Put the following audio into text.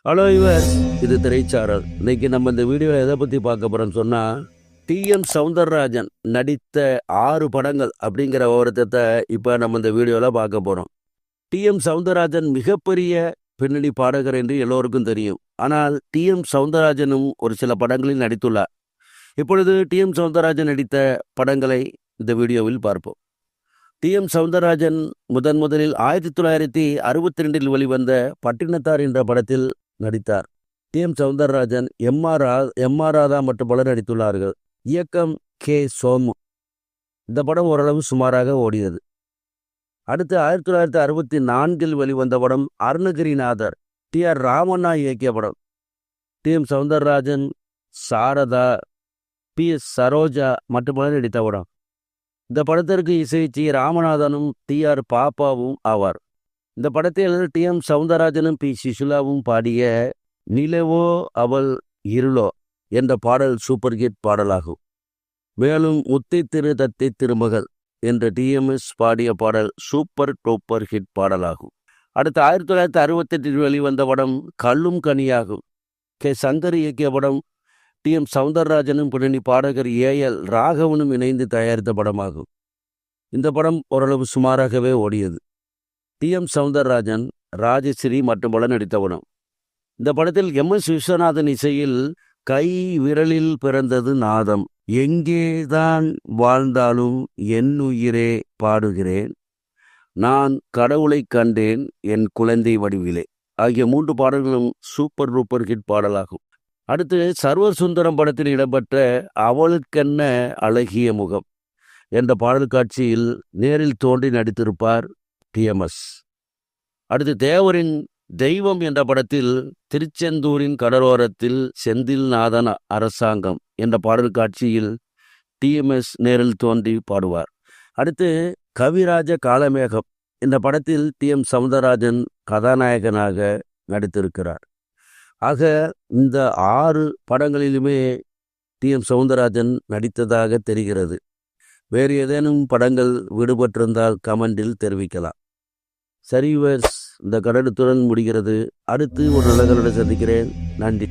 Hello your, இது திரைச்சாரல். இன்னைக்கு நம்ம இந்த வீடியோவில் எதை பற்றி பார்க்க போகிறோம்னு சொன்னால், டிஎம் சௌந்தரராஜன் நடித்த 6 படங்கள் அப்படிங்கிற விவரத்தை இப்போ நம்ம இந்த வீடியோவில் பார்க்க போகிறோம். டிஎம் சௌந்தரராஜன் மிகப்பெரிய பின்னணி பாடகர் என்று எல்லோருக்கும் தெரியும். ஆனால் டிஎம் சௌந்தரராஜனும் ஒரு சில படங்களில் நடித்துள்ளார். இப்பொழுது டிஎம் சௌந்தரராஜன் நடித்த படங்களை இந்த வீடியோவில் பார்ப்போம். டிஎம் சௌந்தரராஜன் முதலில் 1962 வெளிவந்த பட்டினத்தார் என்ற படத்தில் நடித்தார். DM Soundararajan, MR. ராதா மற்றும் பலர் நடித்துள்ளார்கள். இயக்கம் கே. சோமு. இந்த படம் ஓரளவு சுமாராக ஓடியது. அடுத்து 1964 வெளிவந்த படம் அருணகிரிநாதர், டி.ஆர். ராமண்ணா இயக்கிய படம். டிஎம் சௌந்தரராஜன், சாரதா, பி.எஸ். சரோஜா மற்றும் பலர் நடித்த படம். இந்த படத்திற்கு இசை சி. ராமநாதனும் டி.ஆர். பாப்பாவும் ஆவார். இந்த படத்தில் டிஎம் சௌந்தரராஜனும் பி. சுஷீலாவும் பாடிய நிலவோ அவள் இருளோ என்ற பாடல் சூப்பர் ஹிட் பாடலாகும். மேலும் முத்தை திரு தத்தை திருமகள் என்ற டிஎம்எஸ் பாடிய பாடல் சூப்பர் டூப்பர் ஹிட் பாடலாகும். அடுத்து 1968 வெளிவந்த படம் கல்லும் கனியாகும். கே. சங்கர் இயக்கிய படம். டிஎம் சௌந்தரராஜனும் பின்னணி பாடகர் ஏ.எல். ராகவனும் இணைந்து தயாரித்த படமாகும். இந்த படம் ஓரளவு சுமாராகவே ஓடியது. டிஎம் சௌந்தரராஜன், ராஜஸ்ரீ மற்றும் பலர் நடித்த படம். இந்த படத்தில் எம்.எஸ். விஸ்வநாதன் இசையில் கை விரலில் பிறந்தது நாதம், எங்கேதான் வாழ்ந்தாலும் என் உயிரே பாடுகிறேன், நான் கடவுளை கண்டேன் என் குழந்தை வடிவிலே ஆகிய 3 பாடல்களும் சூப்பர் டூப்பர் ஹிட் பாடலாகும். அடுத்து சர்வர் சுந்தரம் படத்தில் இடம்பெற்ற அவளுக்கென்ன அழகிய முகம் என்ற பாடல் காட்சியில் நேரில் தோன்றி நடித்திருப்பார் டிஎம்எஸ். அடுத்து தேவரின் தெய்வம் என்ற படத்தில் திருச்செந்தூரின் கடலோரத்தில் செந்தில் நாதன் அரசாங்கம் என்ற பாடல் காட்சியில் டிஎம்எஸ் நேரில் தோன்றி பாடுவார். அடுத்து கவிராஜ காலமேகம் இந்த படத்தில் டிஎம் சௌந்தரராஜன் கதாநாயகனாக நடித்திருக்கிறார். ஆக இந்த 6 படங்களிலுமே டிஎம் சௌந்தரராஜன் நடித்ததாக தெரிகிறது. வேறு ஏதேனும் படங்கள் விடுபட்டிருந்தால் கமெண்டில் தெரிவிக்கலாம். சரி வியூவர்ஸ், இந்த கருத்துடன் முடிகிறது. அடுத்து ஒரு நல்ல கருத்தை சந்திக்கிறேன். நன்றி.